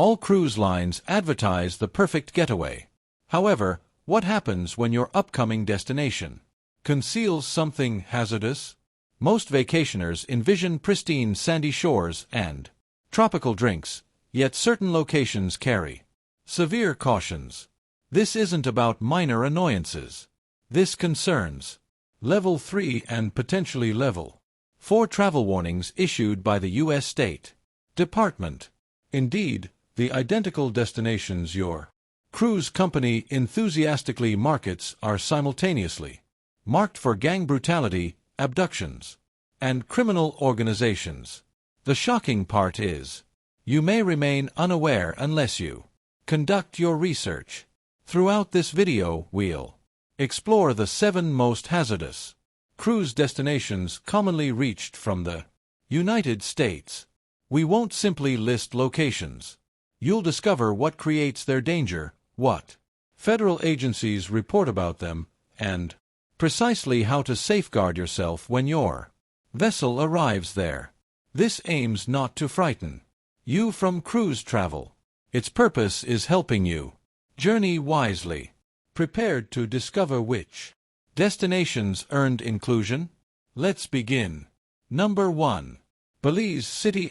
All cruise lines advertise the perfect getaway. However, what happens when your upcoming destination conceals something hazardous? Most vacationers envision pristine sandy shores and tropical drinks, yet certain locations carry severe cautions. This isn't about minor annoyances. This concerns Level 3 and potentially Level 4 travel warnings issued by the U.S. State Department. Indeed, the identical destinations your cruise company enthusiastically markets are simultaneously marked for gang brutality, abductions, and criminal organizations. The shocking part is, you may remain unaware unless you conduct your research. Throughout this video, we'll explore the 7 most hazardous cruise destinations commonly reached from the United States. We won't simply list locations. You'll discover what creates their danger, what federal agencies report about them, and precisely how to safeguard yourself when your vessel arrives there. This aims not to frighten you from cruise travel. Its purpose is helping you journey wisely, prepared to discover which destinations earned inclusion. Let's begin. Number 1. Belize City.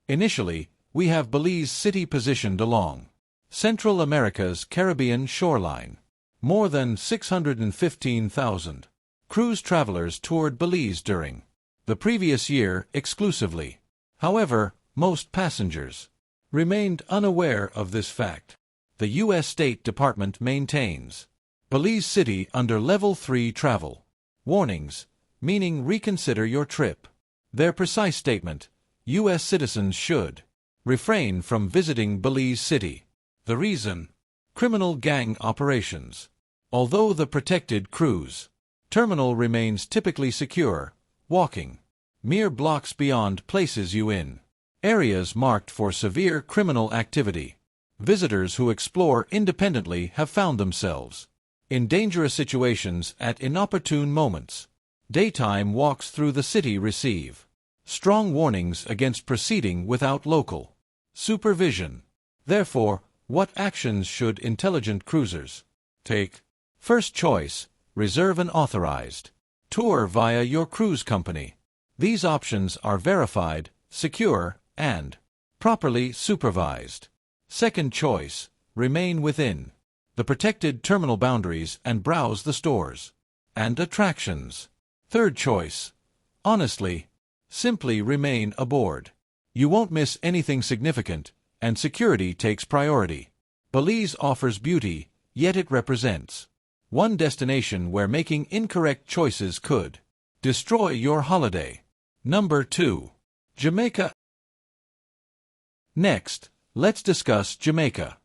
Initially, we have Belize City positioned along Central America's Caribbean shoreline. More than 615,000 cruise travelers toured Belize during the previous year exclusively. However, most passengers remained unaware of this fact. The U.S. State Department maintains Belize City under Level 3 travel warnings, meaning reconsider your trip. Their precise statement: U.S. citizens should refrain from visiting Belize City. The reason: criminal gang operations. Although the protected cruise terminal remains typically secure, walking mere blocks beyond places you in areas marked for severe criminal activity. Visitors who explore independently have found themselves in dangerous situations at inopportune moments. Daytime walks through the city receive strong warnings against proceeding without local supervision. Therefore, what actions should intelligent cruisers take? First choice: reserve an authorized tour via your cruise company. These options are verified, secure, and properly supervised. Second choice: remain within the protected terminal boundaries and browse the stores and attractions. Third choice: honestly, simply remain aboard. You won't miss anything significant, and security takes priority. Belize offers beauty, yet it represents one destination where making incorrect choices could destroy your holiday. Number 2. Jamaica. Next, let's discuss Jamaica.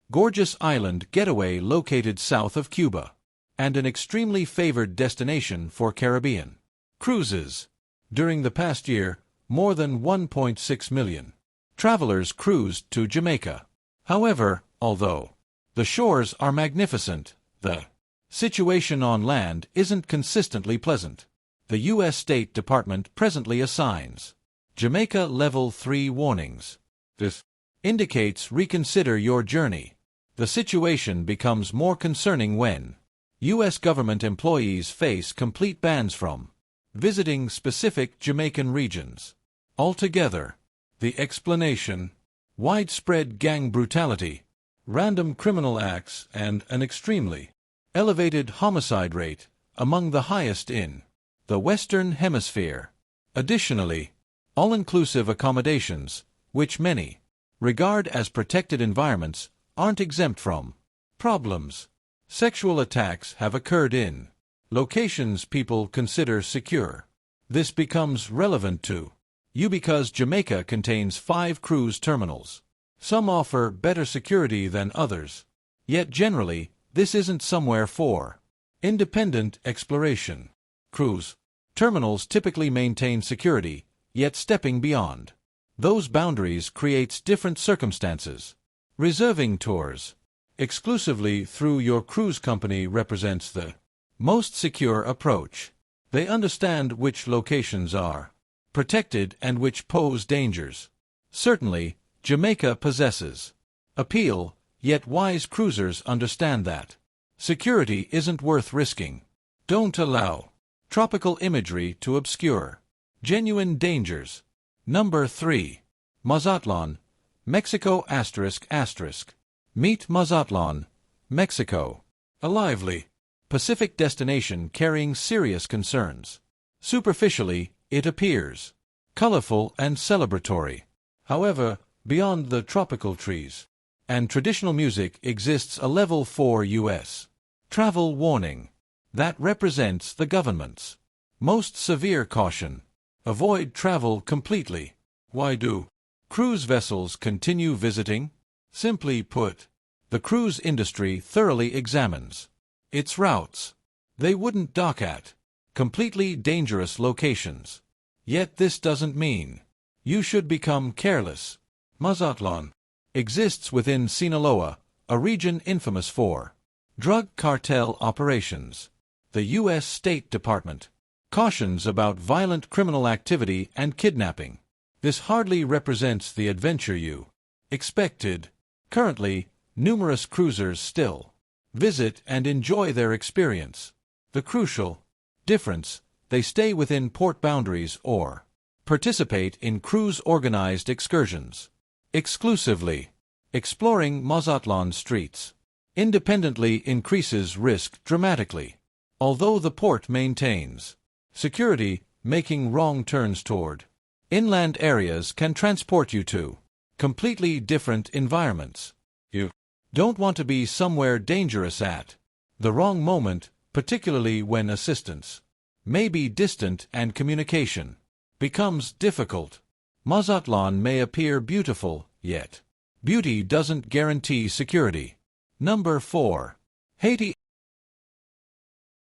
Gorgeous island getaway located south of Cuba, and an extremely favored destination for Caribbean cruises. During the past year, more than 1.6 million travelers cruised to Jamaica. However, although the shores are magnificent, the situation on land isn't consistently pleasant. The U.S. State Department presently assigns Jamaica Level 3 warnings. This indicates reconsider your journey. The situation becomes more concerning when U.S. government employees face complete bans from visiting specific Jamaican regions. Altogether, the explanation: widespread gang brutality, random criminal acts, and an extremely elevated homicide rate, among the highest in the Western Hemisphere. Additionally, all-inclusive accommodations, which many regard as protected environments, aren't exempt from problems. Sexual attacks have occurred in locations people consider secure. This becomes relevant to you because Jamaica contains 5 cruise terminals. Some offer better security than others, yet generally, this isn't somewhere for independent exploration. Cruise terminals typically maintain security, yet stepping beyond those boundaries creates different circumstances. Reserving tours exclusively through your cruise company represents the most secure approach. They understand which locations are protected and which pose dangers. Certainly, Jamaica possesses appeal, yet wise cruisers understand that security isn't worth risking. Don't allow tropical imagery to obscure genuine dangers. Number 3. Mazatlan, Mexico ***. Meet Mazatlan, Mexico. A lively Pacific destination carrying serious concerns. Superficially, it appears colorful and celebratory. However, beyond the tropical trees and traditional music exists a Level 4 U.S. travel warning that represents the government's most severe caution. Avoid travel completely. Why do cruise vessels continue visiting? Simply put, the cruise industry thoroughly examines its routes. They wouldn't dock at completely dangerous locations. Yet this doesn't mean you should become careless. Mazatlan exists within Sinaloa, a region infamous for drug cartel operations. The U.S. State Department cautions about violent criminal activity and kidnapping. This hardly represents the adventure you expected. Currently, numerous cruisers still visit and enjoy their experience. The crucial difference, they stay within port boundaries or participate in cruise-organized excursions exclusively. Exploring Mazatlan streets independently increases risk dramatically. Although the port maintains security, making wrong turns toward inland areas can transport you to completely different environments. You don't want to be somewhere dangerous at the wrong moment, particularly when assistance may be distant and communication becomes difficult. Mazatlan may appear beautiful, yet beauty doesn't guarantee security. Number 4. Haiti.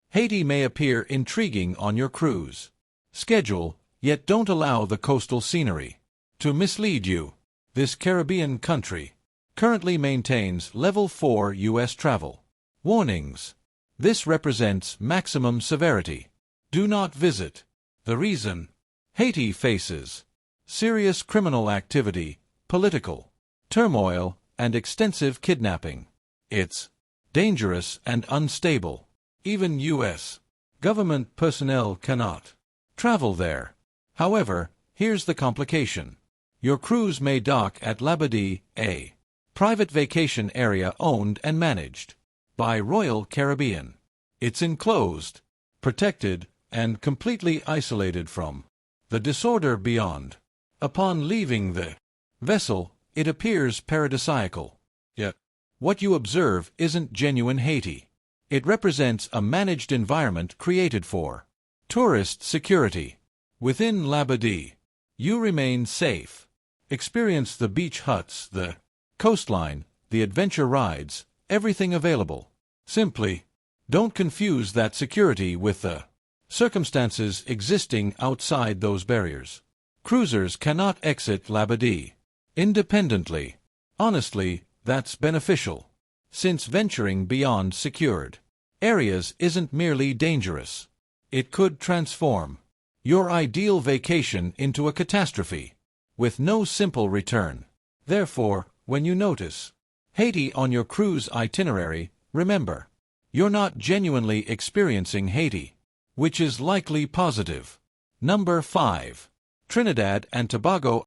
Haiti may appear intriguing on your cruise schedule, yet don't allow the coastal scenery to mislead you. This Caribbean country currently maintains Level 4 U.S. travel warnings. This represents maximum severity. Do not visit. The reason? Haiti faces serious criminal activity, political turmoil, and extensive kidnapping. It's dangerous and unstable. Even U.S. government personnel cannot travel there. However, here's the complication. Your cruise may dock at Labadee, a private vacation area owned and managed by Royal Caribbean. It's enclosed, protected, and completely isolated from the disorder beyond. Upon leaving the vessel, it appears paradisiacal. Yet, what you observe isn't genuine Haiti. It represents a managed environment created for tourist security. Within Labadee, you remain safe. Experience the beach huts, the coastline, the adventure rides, everything available. Simply, don't confuse that security with the circumstances existing outside those barriers. Cruisers cannot exit Labadee independently. Honestly, that's beneficial, since venturing beyond secured areas isn't merely dangerous. It could transform your ideal vacation into a catastrophe, with no simple return. Therefore, when you notice Haiti on your cruise itinerary, remember, you're not genuinely experiencing Haiti, which is likely positive. Number 5. Trinidad and Tobago.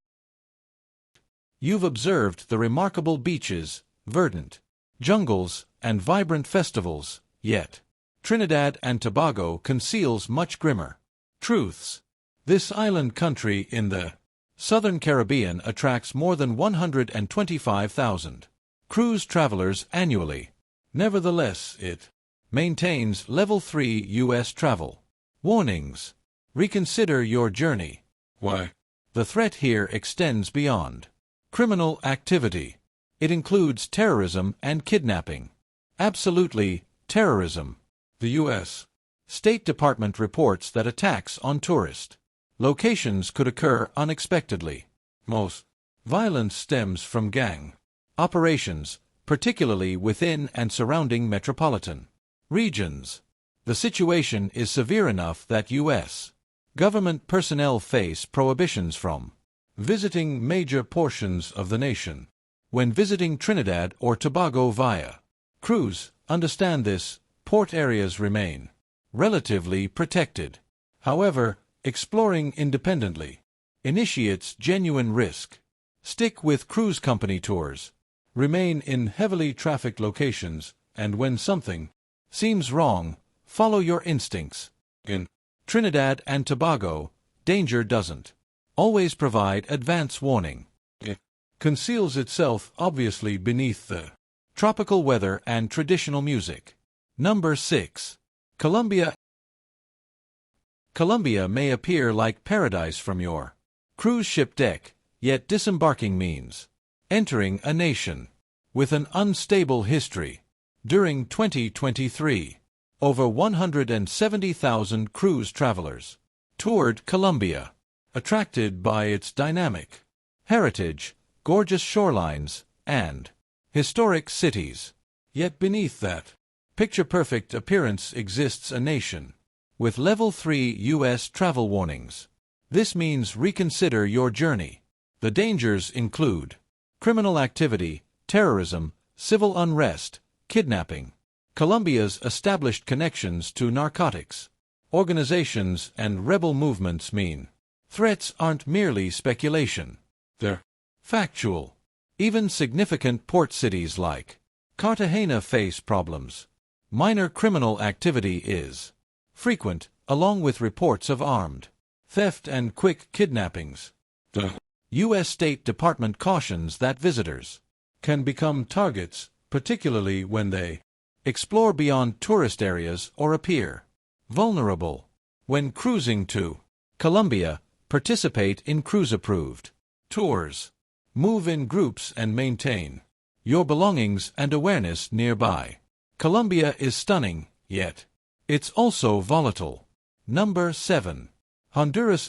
You've observed the remarkable beaches, verdant jungles, and vibrant festivals, yet Trinidad and Tobago conceals much grimmer truths. This island country in the Southern Caribbean attracts more than 125,000 cruise travelers annually. Nevertheless, it maintains Level 3 U.S. travel warnings. Reconsider your journey. Why? The threat here extends beyond criminal activity. It includes terrorism and kidnapping. Absolutely, terrorism. The U.S. State Department reports that attacks on tourist locations could occur unexpectedly. Most violence stems from gang operations, particularly within and surrounding metropolitan regions. The situation is severe enough that U.S. government personnel face prohibitions from visiting major portions of the nation. When visiting Trinidad or Tobago via cruise, understand this, port areas remain relatively protected. However, exploring independently initiates genuine risk. Stick with cruise company tours. Remain in heavily trafficked locations, and when something seems wrong, follow your instincts. In Trinidad and Tobago, danger doesn't always provide advance warning. It conceals itself obviously beneath the tropical weather and traditional music. Number 6. Colombia. Colombia may appear like paradise from your cruise ship deck, yet disembarking means entering a nation with an unstable history. During 2023, over 170,000 cruise travelers toured Colombia, attracted by its dynamic heritage, gorgeous shorelines, and historic cities. Yet beneath that picture-perfect appearance exists a nation with Level 3 U.S. travel warnings. This means reconsider your journey. The dangers include criminal activity, terrorism, civil unrest, kidnapping. Colombia's established connections to narcotics organizations and rebel movements mean threats aren't merely speculation. They're factual. Even significant port cities like Cartagena face problems. Minor criminal activity is frequent, along with reports of armed theft and quick kidnappings. The U.S. State Department cautions that visitors can become targets, particularly when they explore beyond tourist areas or appear vulnerable. When cruising to Colombia, participate in cruise-approved tours. Move in groups and maintain your belongings and awareness nearby. Colombia is stunning, yet it's also volatile. Number 7. Honduras.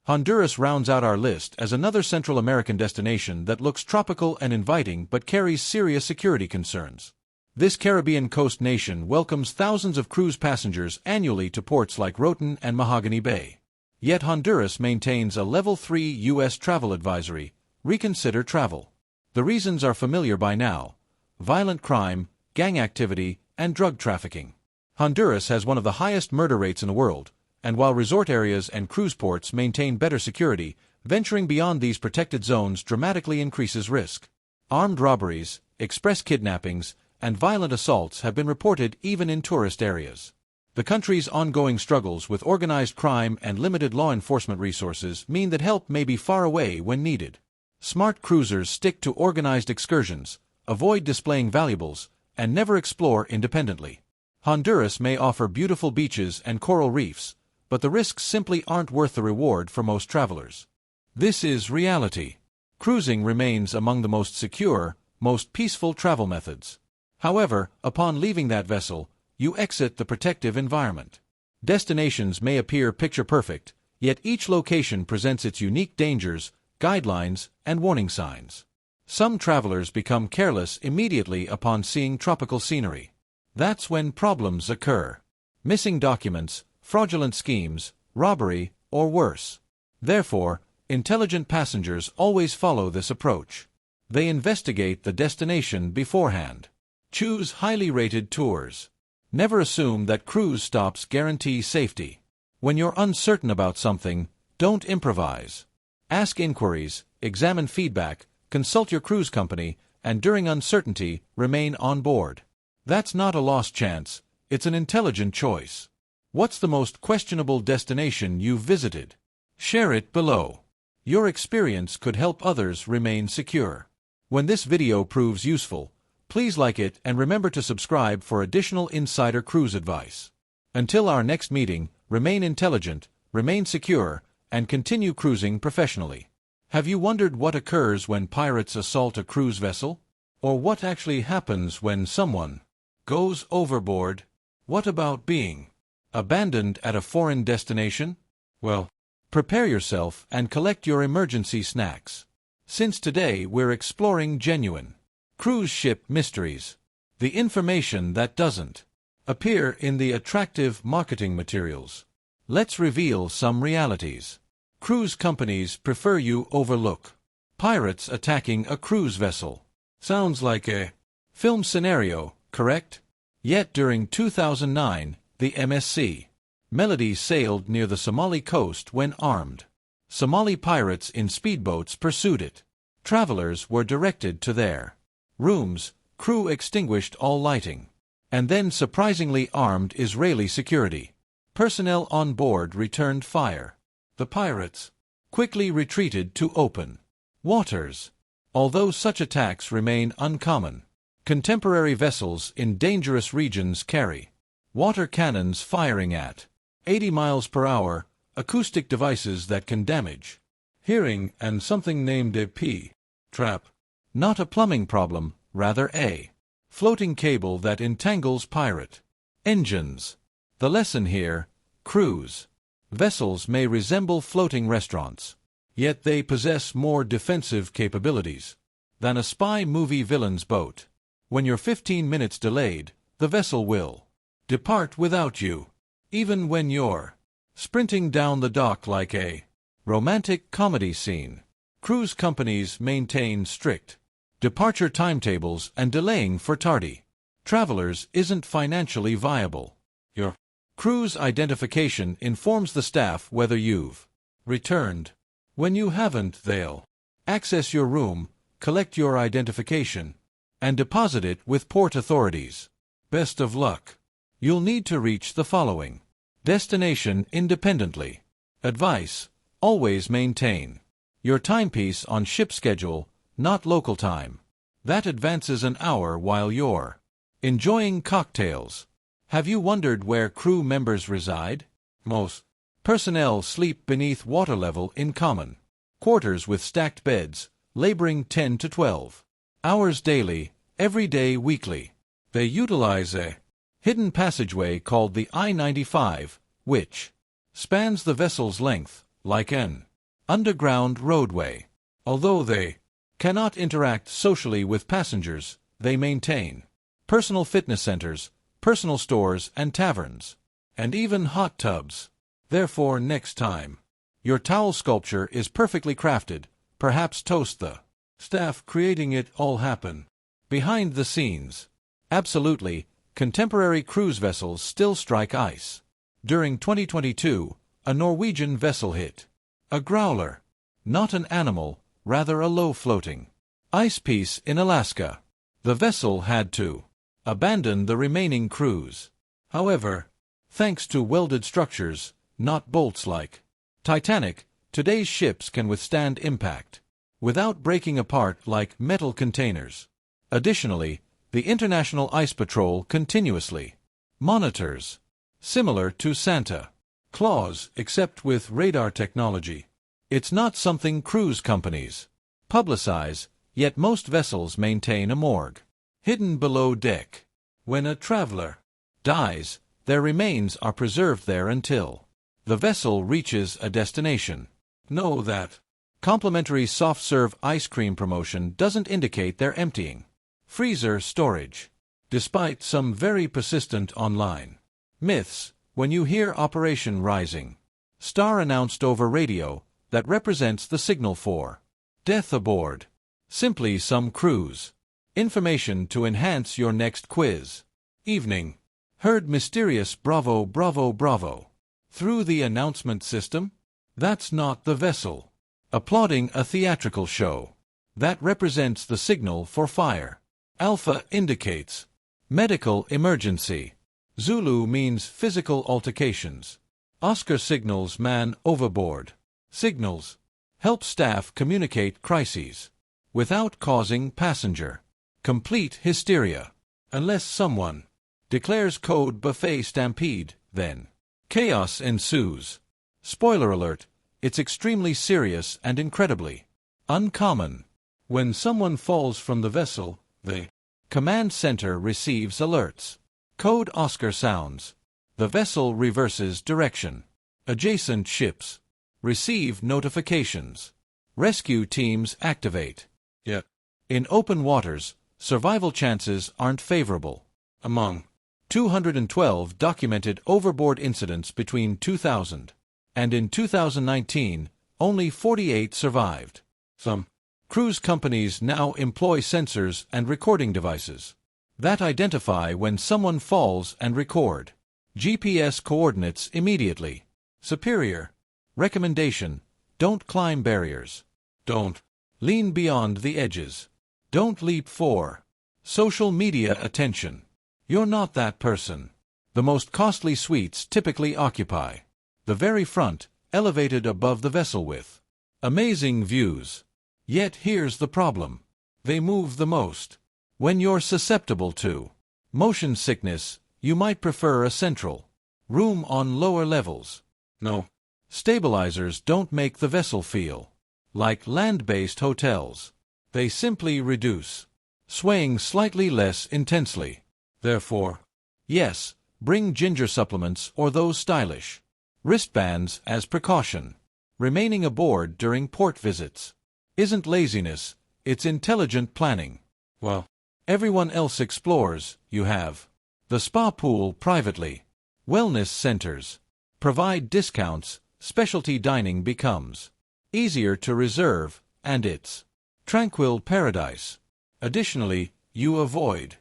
Honduras rounds out our list as another Central American destination that looks tropical and inviting but carries serious security concerns. This Caribbean coast nation welcomes thousands of cruise passengers annually to ports like Roatán and Mahogany Bay. Yet Honduras maintains a Level 3 U.S. travel advisory. Reconsider travel. The reasons are familiar by now: violent crime, gang activity, and drug trafficking. Honduras has one of the highest murder rates in the world, and while resort areas and cruise ports maintain better security, venturing beyond these protected zones dramatically increases risk. Armed robberies, express kidnappings, and violent assaults have been reported even in tourist areas. The country's ongoing struggles with organized crime and limited law enforcement resources mean that help may be far away when needed. Smart cruisers stick to organized excursions, avoid displaying valuables, and never explore independently. Honduras may offer beautiful beaches and coral reefs, but the risks simply aren't worth the reward for most travelers. This is reality. Cruising remains among the most secure, most peaceful travel methods. However, upon leaving that vessel, you exit the protective environment. Destinations may appear picture-perfect, yet each location presents its unique dangers, guidelines, and warning signs. Some travelers become careless immediately upon seeing tropical scenery. That's when problems occur. Missing documents, fraudulent schemes, robbery, or worse. Therefore, intelligent passengers always follow this approach. They investigate the destination beforehand. Choose highly rated tours. Never assume that cruise stops guarantee safety. When you're uncertain about something, don't improvise. Ask inquiries, examine feedback, consult your cruise company, and during uncertainty, remain on board. That's not a lost chance, it's an intelligent choice. What's the most questionable destination you've visited? Share it below. Your experience could help others remain secure. When this video proves useful, please like it and remember to subscribe for additional insider cruise advice. Until our next meeting, remain intelligent, remain secure, and continue cruising professionally. Have you wondered what occurs when pirates assault a cruise vessel? Or what actually happens when someone goes overboard? What about being abandoned at a foreign destination? Well, prepare yourself and collect your emergency snacks. Since today we're exploring genuine cruise ship mysteries. The information that doesn't appear in the attractive marketing materials. Let's reveal some realities. Cruise companies prefer you overlook. Pirates attacking a cruise vessel. Sounds like a film scenario, correct? Yet during 2009, the MSC Melody sailed near the Somali coast when armed. Somali pirates in speedboats pursued it. Travelers were directed to their rooms, crew extinguished all lighting. And then surprisingly armed Israeli security personnel on board returned fire. The pirates quickly retreated to open waters. Although such attacks remain uncommon, contemporary vessels in dangerous regions carry water cannons firing at 80 miles per hour, acoustic devices that can damage hearing, and something named a P-trap. Not a plumbing problem, rather a floating cable that entangles pirate engines. The lesson here: cruise vessels may resemble floating restaurants, yet they possess more defensive capabilities than a spy movie villain's boat. When you're 15 minutes delayed, the vessel will depart without you, even when you're sprinting down the dock like a romantic comedy scene. Cruise companies maintain strict departure timetables, and delaying for tardy travelers isn't financially viable. Your cruise identification informs the staff whether you've returned. When you haven't, they'll access your room, collect your identification, and deposit it with port authorities. Best of luck. You'll need to reach the following destination independently. Advice: always maintain your timepiece on ship schedule, not local time. That advances an hour while you're enjoying cocktails. Have you wondered where crew members reside? Most personnel sleep beneath water level in common quarters with stacked beds, laboring 10 to 12 hours daily, every day, weekly. They utilize a hidden passageway called the I-95, which spans the vessel's length, like an underground roadway. Although they cannot interact socially with passengers, they maintain personal fitness centers, personal stores and taverns, and even hot tubs. Therefore, next time your towel sculpture is perfectly crafted, perhaps toast the staff creating it all happen behind the scenes. Absolutely, contemporary cruise vessels still strike ice. During 2022, a Norwegian vessel hit a growler, not an animal, rather a low-floating ice piece in Alaska. The vessel had to abandon the remaining crews. However, thanks to welded structures, not bolts like Titanic, today's ships can withstand impact without breaking apart like metal containers. Additionally, the International Ice Patrol continuously monitors, similar to Santa Claus except with radar technology. It's not something cruise companies publicize, yet most vessels maintain a morgue hidden below deck. When a traveler dies, their remains are preserved there until the vessel reaches a destination. Know that complimentary soft-serve ice cream promotion doesn't indicate they're emptying freezer storage. Despite some very persistent online myths, when you hear Operation Rising Star announced over radio, that represents the signal for death aboard. Simply some cruise information to enhance your next quiz. Evening. Heard mysterious bravo bravo bravo through the announcement system? That's not the vessel applauding a theatrical show. That represents the signal for fire. Alpha indicates medical emergency. Zulu means physical altercations. Oscar signals man overboard. Signals help staff communicate crises without causing passenger complete hysteria. Unless someone declares code buffet stampede, then chaos ensues. Spoiler alert, it's extremely serious and incredibly uncommon. When someone falls from the vessel, the command center receives alerts. Code Oscar sounds. The vessel reverses direction. Adjacent ships receive notifications. Rescue teams activate. Yet, in open waters, survival chances aren't favorable. Among 212 documented overboard incidents between 2000 and in 2019, Only 48 survived. Some cruise companies now employ sensors and recording devices that identify when someone falls and record GPS coordinates immediately. Superior recommendation: don't climb barriers. Don't lean beyond the edges. Don't leap for social media attention. You're not that person. The most costly suites typically occupy the very front, elevated above the vessel with amazing views. Yet here's the problem: they move the most. When you're susceptible to motion sickness, you might prefer a central room on lower levels. No. Stabilizers don't make the vessel feel like land-based hotels. They simply reduce swaying slightly less intensely. Therefore, yes, bring ginger supplements or those stylish wristbands as precaution. Remaining aboard during port visits isn't laziness, it's intelligent planning. Well, everyone else explores, you have the spa pool privately. Wellness centers provide discounts, specialty dining becomes easier to reserve, and it's tranquil paradise. Additionally, you avoid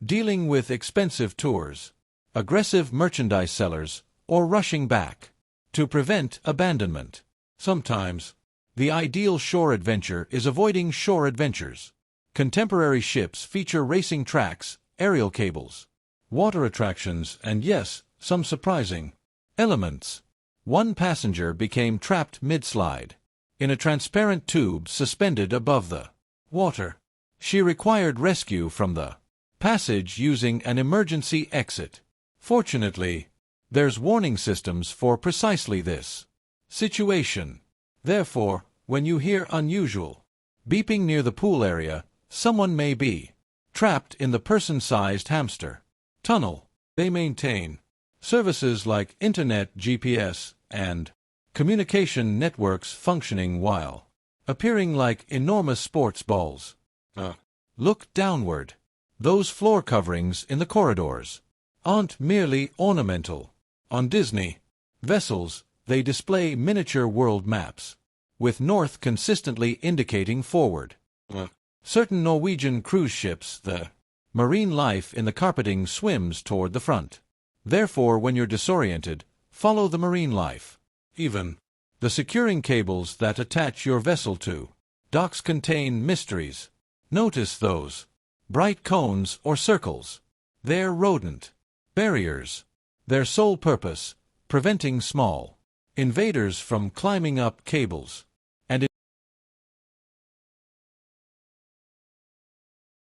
dealing with expensive tours, aggressive merchandise sellers, or rushing back to prevent abandonment. Sometimes, the ideal shore adventure is avoiding shore adventures. Contemporary ships feature racing tracks, aerial cables, water attractions, and yes, some surprising elements. One passenger became trapped mid-slide in a transparent tube suspended above the water. She required rescue from the passage using an emergency exit. Fortunately, there's warning systems for precisely this situation. Therefore, when you hear unusual beeping near the pool area, someone may be trapped in the person-sized hamster tunnel. They maintain services like internet, GPS, and communication networks functioning while appearing like enormous sports balls. Look downward. Those floor coverings in the corridors aren't merely ornamental. On Disney vessels, they display miniature world maps, with north consistently indicating forward. Certain Norwegian cruise ships, the marine life in the carpeting swims toward the front. Therefore, when you're disoriented, follow the marine life. Even the securing cables that attach your vessel to docks contain mysteries. Notice those bright cones or circles. They're rodent barriers. Their sole purpose, preventing small invaders from climbing up cables.